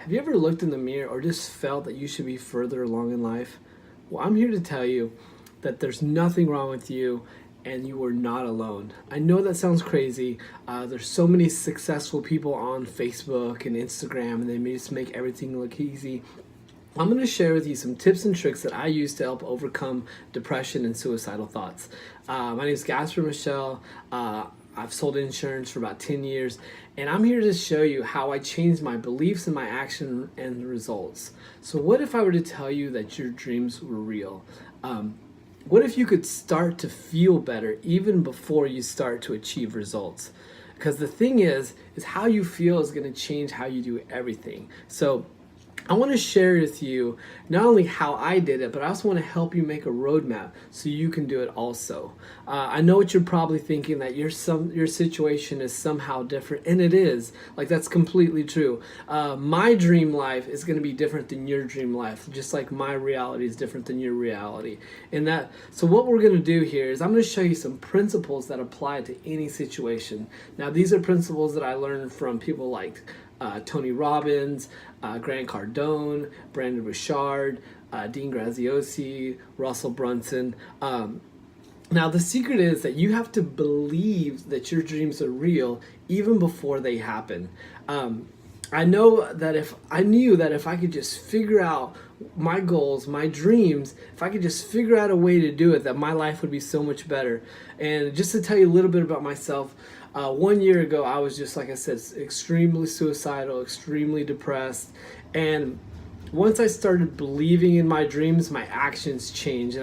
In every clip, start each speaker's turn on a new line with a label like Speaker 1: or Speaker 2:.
Speaker 1: Have you ever looked in the mirror or just felt that you should be further along in life? Well, I'm here to tell you that there's nothing wrong with you and you are not alone. I know that sounds crazy. There's so many successful people on Facebook and Instagram, and they may just make everything look easy. I'm going to share with you some tips and tricks that I use to help overcome depression and suicidal thoughts. My name is Gasper Michelle. I've sold insurance for about 10 years, and I'm here to show you how I changed my beliefs and my action and results. So what if I were to tell you that your dreams were real? What if you could start to feel better even before you start to achieve results? Because the thing is how you feel is going to change how you do everything. So I want to share with you not only how I did it, but I also want to help you make a roadmap so you can do it also. I know what you're probably thinking, that your situation is somehow different, and it is. Like, that's completely true. My dream life is going to be different than your dream life, just like my reality is different than your reality. So what we're going to do here is I'm going to show you some principles that apply to any situation. Now, these are principles that I learned from people like Tony Robbins, Grant Cardone, Brandon Bouchard, Dean Graziosi, Russell Brunson. Now, the secret is that you have to believe that your dreams are real even before they happen. I knew that if I could just figure out my goals, my dreams, if I could just figure out a way to do it, that my life would be so much better. And just to tell you a little bit about myself, 1 year ago, I was just, like I said, extremely suicidal, extremely depressed. And once I started believing in my dreams, my actions changed.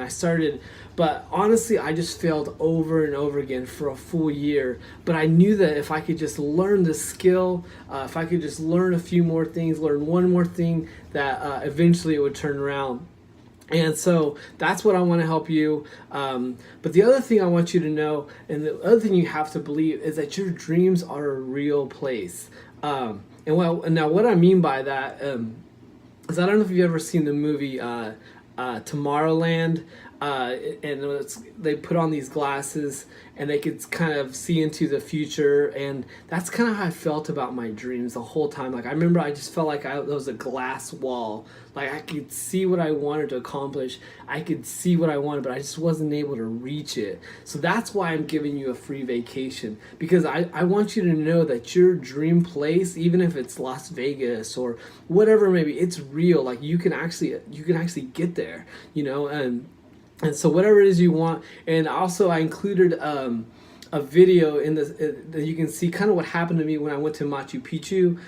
Speaker 1: But honestly, I just failed over and over again for a full year. But I knew that if I could just learn the skill, if I could just learn a few more things, learn one more thing, that eventually it would turn around. And so that's what I want to help you. But the other thing I want you to know, and the other thing you have to believe, is that your dreams are a real place. And now what I mean by that is, I don't know if you've ever seen the movie Tomorrowland. They put on these glasses and they could kind of see into the future, and that's kind of how I felt about my dreams the whole time. Like, I remember I just felt like there was a glass wall. Like, I could see what I wanted to accomplish, I could see what I wanted, but I just wasn't able to reach it. So that's why I'm giving you a free vacation, because I want you to know that your dream place, even if it's Las Vegas or whatever, maybe it's real. Like, you can actually get there, and so whatever it is you want. And also I included a video in this that you can see kind of what happened to me when I went to Machu Picchu.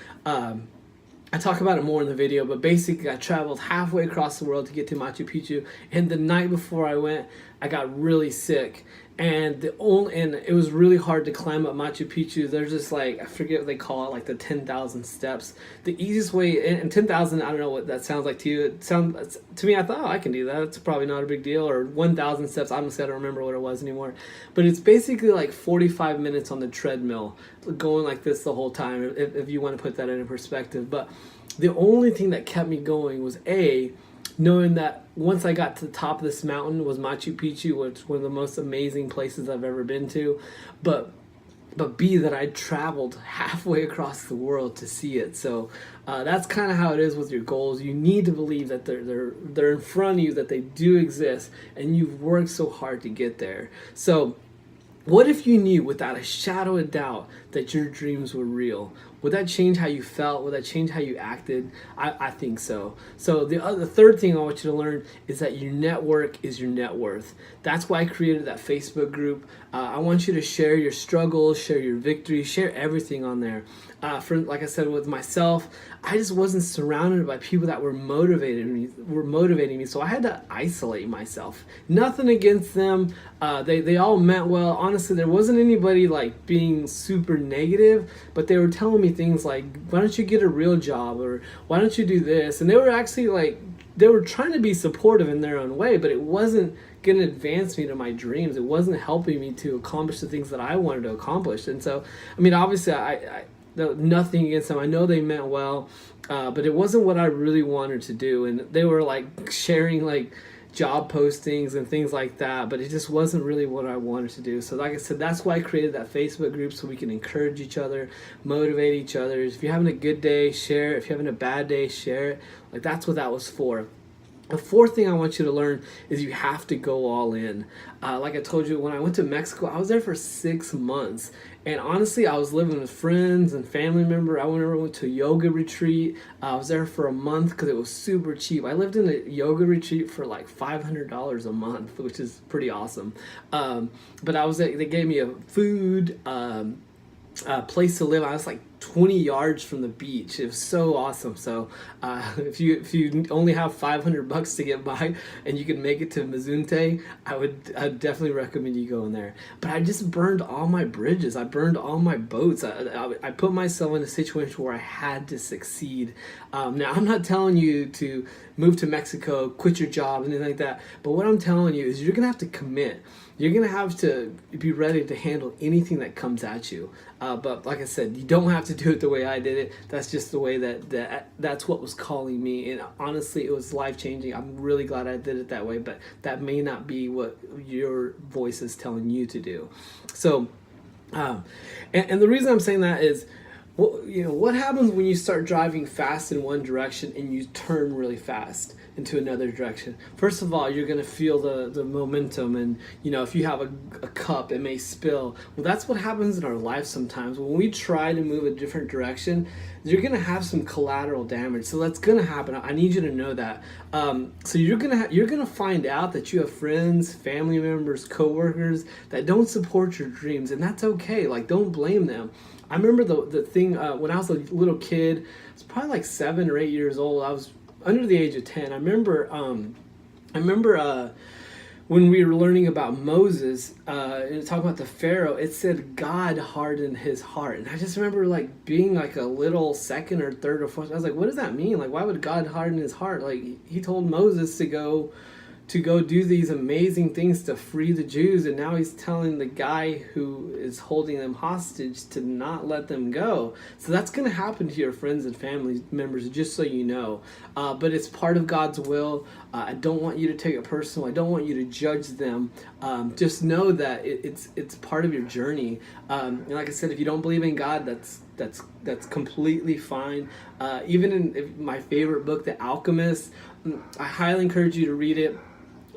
Speaker 1: I talk about it more in the video, but basically I traveled halfway across the world to get to Machu Picchu, and the night before I went, I got really sick. And it was really hard to climb up Machu Picchu. There's just, like, I forget what they call it, like the 10,000 steps. The easiest way, and 10,000, I don't know what that sounds like to you. To me, I thought, I can do that. It's probably not a big deal. Or 1,000 steps. Honestly, I don't remember what it was anymore. But it's basically like 45 minutes on the treadmill, going like this the whole time, if you want to put that into perspective. But the only thing that kept me going was knowing that once I got to the top of this mountain was Machu Picchu, which is one of the most amazing places I've ever been to, but B, that I traveled halfway across the world to see it. So that's kind of how it is with your goals. You need to believe that they're in front of you, that they do exist, and you've worked so hard to get there. So what if you knew without a shadow of doubt that your dreams were real? Would that change how you felt? Would that change how you acted? I think so. So the third thing I want you to learn is that your network is your net worth. That's why I created that Facebook group. I want you to share your struggles, share your victories, share everything on there. Like I said, with myself, I just wasn't surrounded by people that were motivating me, so I had to isolate myself. Nothing against them. They all meant well. Honestly, there wasn't anybody like being super negative, but they were telling me things like, why don't you get a real job, or why don't you do this? And they were actually they were trying to be supportive in their own way, but it wasn't going to advance me to my dreams. It wasn't helping me to accomplish the things that I wanted to accomplish. And so, I mean, obviously nothing against them. I know they meant well, but it wasn't what I really wanted to do. And they were like sharing job postings and things like that, but it just wasn't really what I wanted to do. So like I said, that's why I created that Facebook group, so we can encourage each other, motivate each other. If you're having a good day, share it. If you're having a bad day, share it. Like, that's what that was for. The fourth thing I want you to learn is you have to go all in. Like I told you, when I went to Mexico, I was there for 6 months. And honestly, I was living with friends and family members. I went to a yoga retreat. I was there for a month because it was super cheap. I lived in a yoga retreat for like $500 a month, which is pretty awesome. But I was there, they gave me a food, place to live. I was like 20 yards from the beach. It was so awesome. So if you only have $500 to get by and you can make it to Mazunte, I'd definitely recommend you going there. But I just burned all my bridges. I burned all my boats. I put myself in a situation where I had to succeed. Now, I'm not telling you to move to Mexico, quit your job, anything like that. But what I'm telling you is you're going to have to commit. You're going to have to be ready to handle anything that comes at you. But like I said, you don't have to do it the way I did it. That's just the way that's what was calling me. And honestly, it was life-changing. I'm really glad I did it that way, but that may not be what your voice is telling you to do. So, and the reason I'm saying that is, well, what happens when you start driving fast in one direction and you turn really fast into another direction? First of all, you're going to feel the momentum, and if you have a cup, it may spill. Well, that's what happens in our life sometimes. When we try to move a different direction, you're going to have some collateral damage. So that's going to happen. I need you to know that. So you're going to find out that you have friends, family members, coworkers that don't support your dreams, and that's okay. Like, don't blame them. I remember the thing when I was a little kid. It's probably like 7 or 8 years old. I was under the age of 10. I remember when we were learning about Moses and talking about the Pharaoh, it said God hardened his heart. And I just remember like being like a little second or third or fourth. I was like, what does that mean? Like, why would God harden his heart? Like, he told Moses to go do these amazing things to free the Jews, and now he's telling the guy who is holding them hostage to not let them go. So that's going to happen to your friends and family members, just so you know. But it's part of God's will. I don't want you to take it personal. I don't want you to judge them. Just know that it's part of your journey. And like I said, if you don't believe in God, that's completely fine. Even in my favorite book, The Alchemist, I highly encourage you to read it.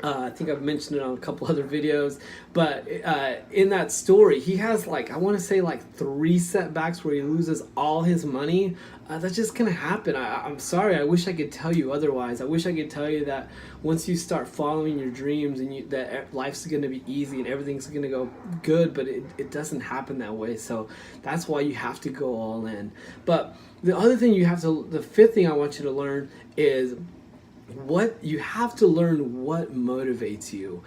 Speaker 1: I think I've mentioned it on a couple other videos, but in that story, he has I want to say 3 setbacks where he loses all his money. That's just going to happen. I'm sorry. I wish I could tell you otherwise. I wish I could tell you that once you start following your dreams and that life's going to be easy and everything's going to go good, but it doesn't happen that way. So that's why you have to go all in. But the other thing the fifth thing I want you to learn is you have to learn what motivates you.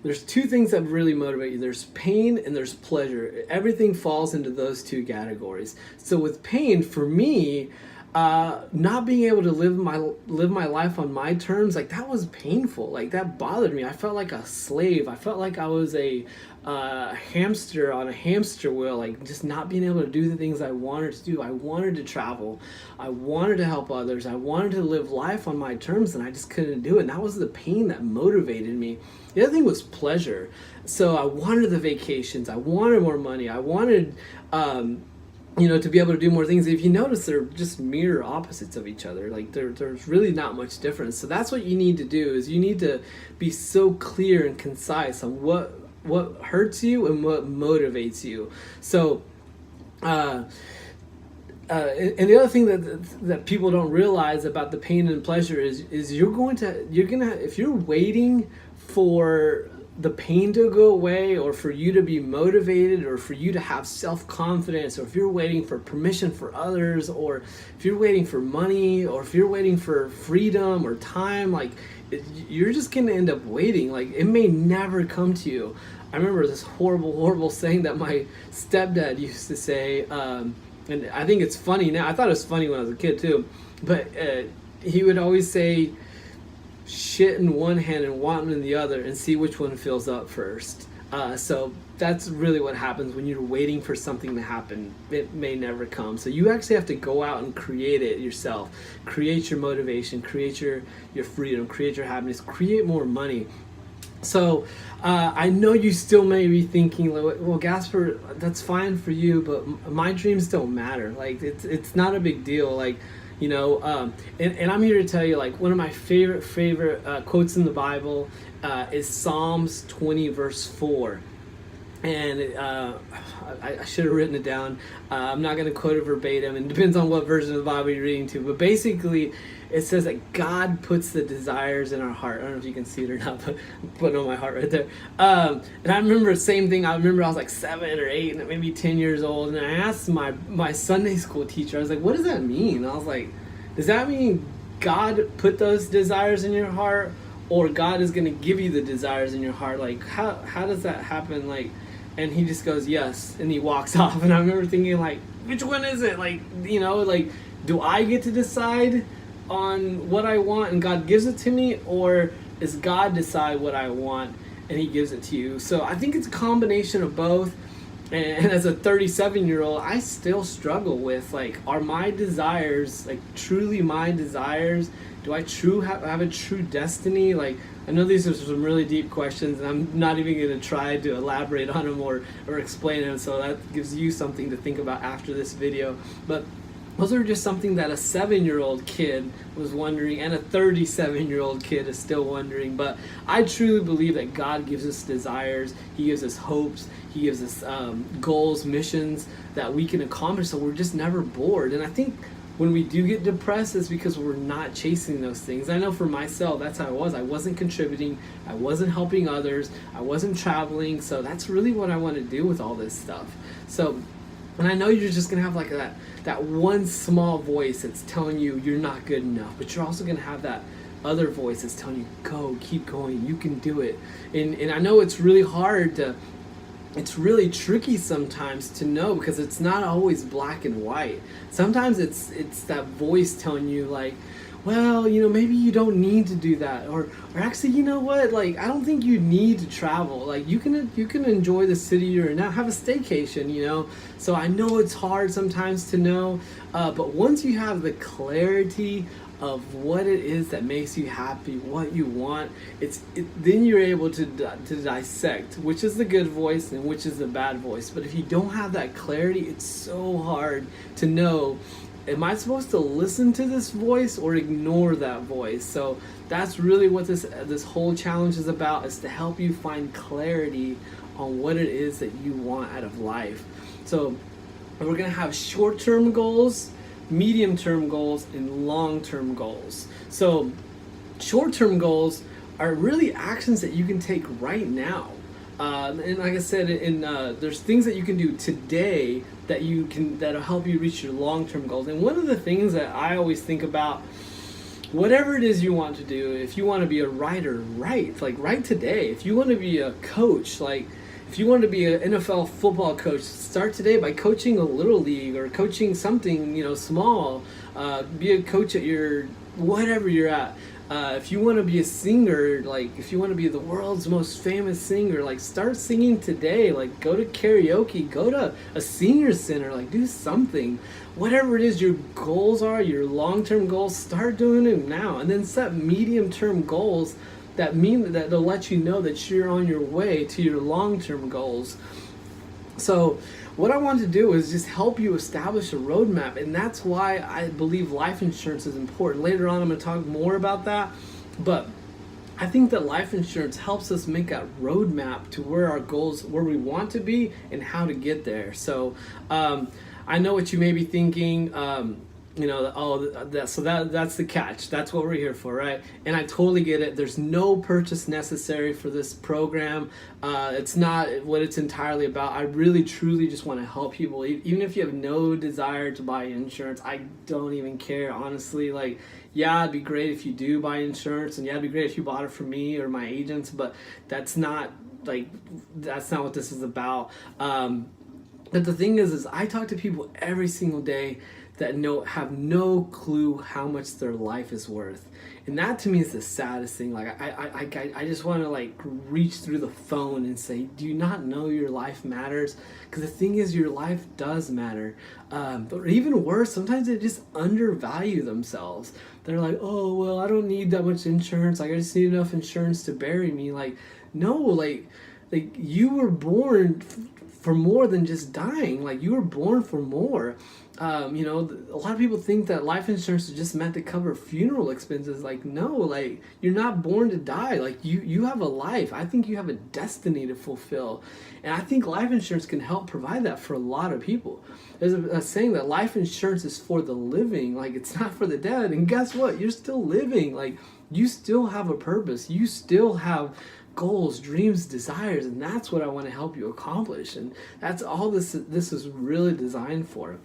Speaker 1: There's 2 things that really motivate you. There's pain and there's pleasure. Everything falls into those 2 categories. So with pain, for me, not being able to live my life on my terms, that was painful. That bothered me. I felt like a slave. I felt like I was a hamster on a hamster wheel, just not being able to do the things I wanted to do. I wanted to travel. I wanted to help others. I wanted to live life on my terms, and I just couldn't do it. And that was the pain that motivated me. The other thing was pleasure. So I wanted the vacations. I wanted more money. I wanted to be able to do more things. If you notice, they're just mirror opposites of each other. There's really not much difference. So that's what you need to do, is you need to be so clear and concise on what hurts you and what motivates you. So, and the other thing that people don't realize about the pain and pleasure is if you're waiting for the pain to go away, or for you to be motivated, or for you to have self-confidence, or if you're waiting for permission for others, or if you're waiting for money, or if you're waiting for freedom or time, you're just going to end up waiting. It may never come to you. I remember this horrible saying that my stepdad used to say, and I think it's funny now. I thought it was funny when I was a kid too, but he would always say, shit in one hand and want in the other, and see which one fills up first. So that's really what happens when you're waiting for something to happen. It may never come. So you actually have to go out and create it yourself. Create your motivation, create your freedom, create your happiness, create more money. So I know you still may be thinking, well, Gasper, that's fine for you, but my dreams don't matter. Like, it's not a big deal. Like, and I'm here to tell you, like, one of my favorite quotes in the Bible is Psalms 20 verse 4. And I should have written it down. I'm not going to quote it verbatim. It depends on what version of the Bible you're reading to. But basically, it says that God puts the desires in our heart. I don't know if you can see it or not, but I'm putting on my heart right there. And I remember the same thing. I remember I was like 7 or 8, maybe 10 years old. And I asked my Sunday school teacher, I was like, what does that mean? And I was like, does that mean God put those desires in your heart? Or God is going to give you the desires in your heart? Like, how does that happen? Like, and he just goes, yes, and he walks off. And I remember thinking, like, which one is it? Like, like, do I get to decide on what I want and God gives it to me? Or does God decide what I want and he gives it to you? So I think it's a combination of both. And as a 37-year-old, I still struggle with, like, are my desires, like, truly my desires? Do I have a true destiny? Like, I know these are some really deep questions, and I'm not even going to try to elaborate on them or explain them, so that gives you something to think about after this video. But those are just something that a 7-year-old kid was wondering, and a 37-year-old kid is still wondering. But I truly believe that God gives us desires, he gives us hopes, he gives us goals, missions that we can accomplish, so we're just never bored. And I think when we do get depressed, it's because we're not chasing those things. I know for myself, that's how I was. I wasn't contributing, I wasn't helping others, I wasn't traveling, so that's really what I want to do with all this stuff. So, and I know you're just going to have like that one small voice that's telling you you're not good enough, but you're also going to have that other voice that's telling you, go, keep going, you can do it. And I know it's really hard to, it's really tricky sometimes to know, because it's not always black and white. Sometimes it's that voice telling you, like, well, maybe you don't need to do that, or actually, you know what, like, I don't think you need to travel. Like, you can enjoy the city you're in now, have a staycation, So I know it's hard sometimes to know, but once you have the clarity of what it is that makes you happy, what you want, then you're able to dissect which is the good voice and which is the bad voice. But if you don't have that clarity, it's so hard to know, am I supposed to listen to this voice or ignore that voice? So that's really what this whole challenge is about, is to help you find clarity on what it is that you want out of life. So we're going to have short-term goals, medium-term goals, and long-term goals. So short-term goals are really actions that you can take right now. And like I said, there's things that you can do today that'll help you reach your long-term goals. And one of the things that I always think about, whatever it is you want to do, if you want to be a writer, write today. If you want to be a coach, like, if you want to be an NFL football coach, start today by coaching a little league or coaching something, small. Be a coach at your, whatever you're at. If you want to be a singer, like, if you want to be the world's most famous singer, like, start singing today. Like, go to karaoke, go to a senior center, like, do something. Whatever it is your goals are, your long-term goals, start doing them now. And then set medium-term goals that they'll let you know that you're on your way to your long-term goals. So what I want to do is just help you establish a roadmap, and that's why I believe life insurance is important. Later on, I'm going to talk more about that, but I think that life insurance helps us make a roadmap to where our goals, where we want to be, and how to get there. So I know what you may be thinking. That's the catch. That's what we're here for, right? And I totally get it. There's no purchase necessary for this program. It's not what it's entirely about. I really, truly just want to help people. Even if you have no desire to buy insurance, I don't even care, honestly. Like, yeah, it'd be great if you do buy insurance, and yeah, it'd be great if you bought it from me or my agents, but that's not what this is about. But the thing is I talk to people every single day that have no clue how much their life is worth. And that to me is the saddest thing. Like I just want to like reach through the phone and say, do you not know your life matters? Because the thing is, your life does matter. But even worse, sometimes they just undervalue themselves. They're like, oh well, I don't need that much insurance. Like I just need enough insurance to bury me. Like no, like you were born for more than just dying. Like you were born for more. You know, a lot of people think that life insurance is just meant to cover funeral expenses. Like no, like you're not born to die. Like you have a life. I think you have a destiny to fulfill, and I think life insurance can help provide that for a lot of people. There's a saying that life insurance is for the living, like it's not for the dead. And guess what? You're still living. Like you still have a purpose. You still have goals, dreams, desires, and that's what I want to help you accomplish. And that's all this is really designed for.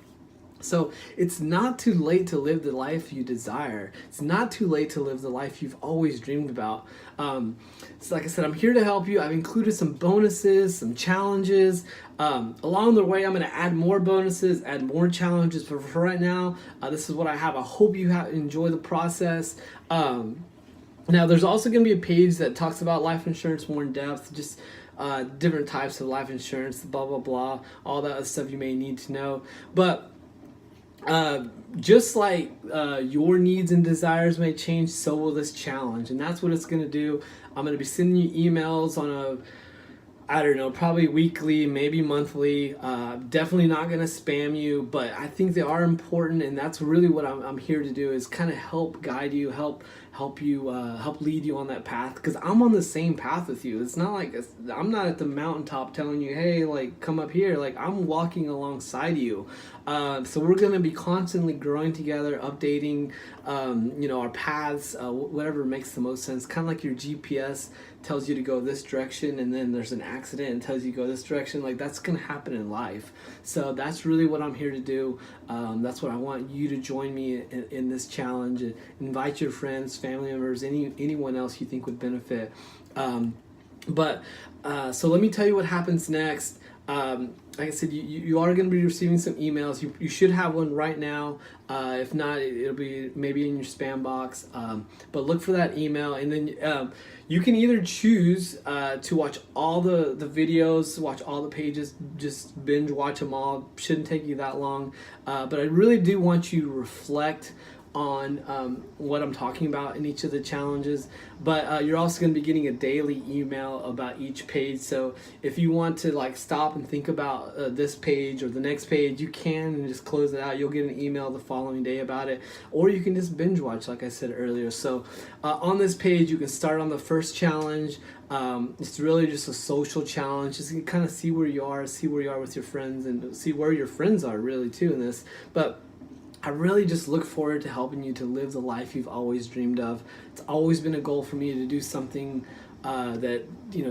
Speaker 1: So it's not too late to live the life you desire. It's not too late to live the life you've always dreamed about. So like I said, I'm here to help you. I've included some bonuses, some challenges. Along the way, I'm going to add more bonuses, add more challenges. But for right now, this is what I have. I hope you enjoy the process. Now, there's also going to be a page that talks about life insurance more in depth, just different types of life insurance, blah, blah, blah, all that stuff you may need to know. But just like your needs and desires may change, so will this challenge. And that's what it's going to do. I'm going to be sending you emails on I don't know, probably weekly, maybe monthly. Definitely not going to spam you, but I think they are important, and that's really what I'm here to do, is kind of help guide you, help lead you on that path, because I'm on the same path with you. It's not like I'm not at the mountaintop telling you, hey, like come up here. Like I'm walking alongside you. So we're going to be constantly growing together, updating our paths, whatever makes the most sense. Kind of like your GPS tells you to go this direction, and then there's an accident and tells you to go this direction. Like that's going to happen in life. So that's really what I'm here to do. That's what I want you to join me in this challenge. Invite your friends, family members, anyone else you think would benefit. So let me tell you what happens next. Like I said, you are going to be receiving some emails. You should have one right now. If not, it'll be maybe in your spam box. But look for that email, and then you can either choose to watch all the videos, watch all the pages, just binge watch them all. Shouldn't take you that long. But I really do want you to reflect on what I'm talking about in each of the challenges. But you're also going to be getting a daily email about each page. So if you want to like stop and think about this page or the next page, you can, and just close it out. You'll get an email the following day about it, or you can just binge watch like I said earlier. So on this page you can start on the first challenge. It's really just a social challenge, just to kind of see where you are with your friends, and see where your friends are really too in this. But I really just look forward to helping you to live the life you've always dreamed of. It's always been a goal for me to do something that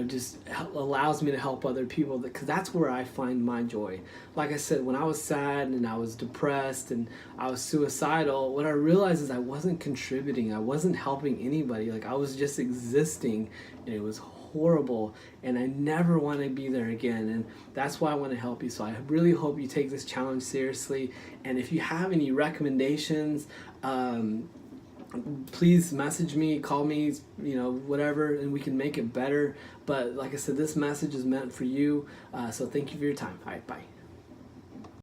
Speaker 1: just allows me to help other people, because that's where I find my joy. Like I said, when I was sad and I was depressed and I was suicidal, what I realized is I wasn't contributing. I wasn't helping anybody. Like I was just existing, and it was horrible, and I never want to be there again. And that's why I want to help you. So I really hope you take this challenge seriously. And if you have any recommendations, please message me, call me, whatever, and we can make it better. But like I said, this message is meant for you. So thank you for your time. All right, bye.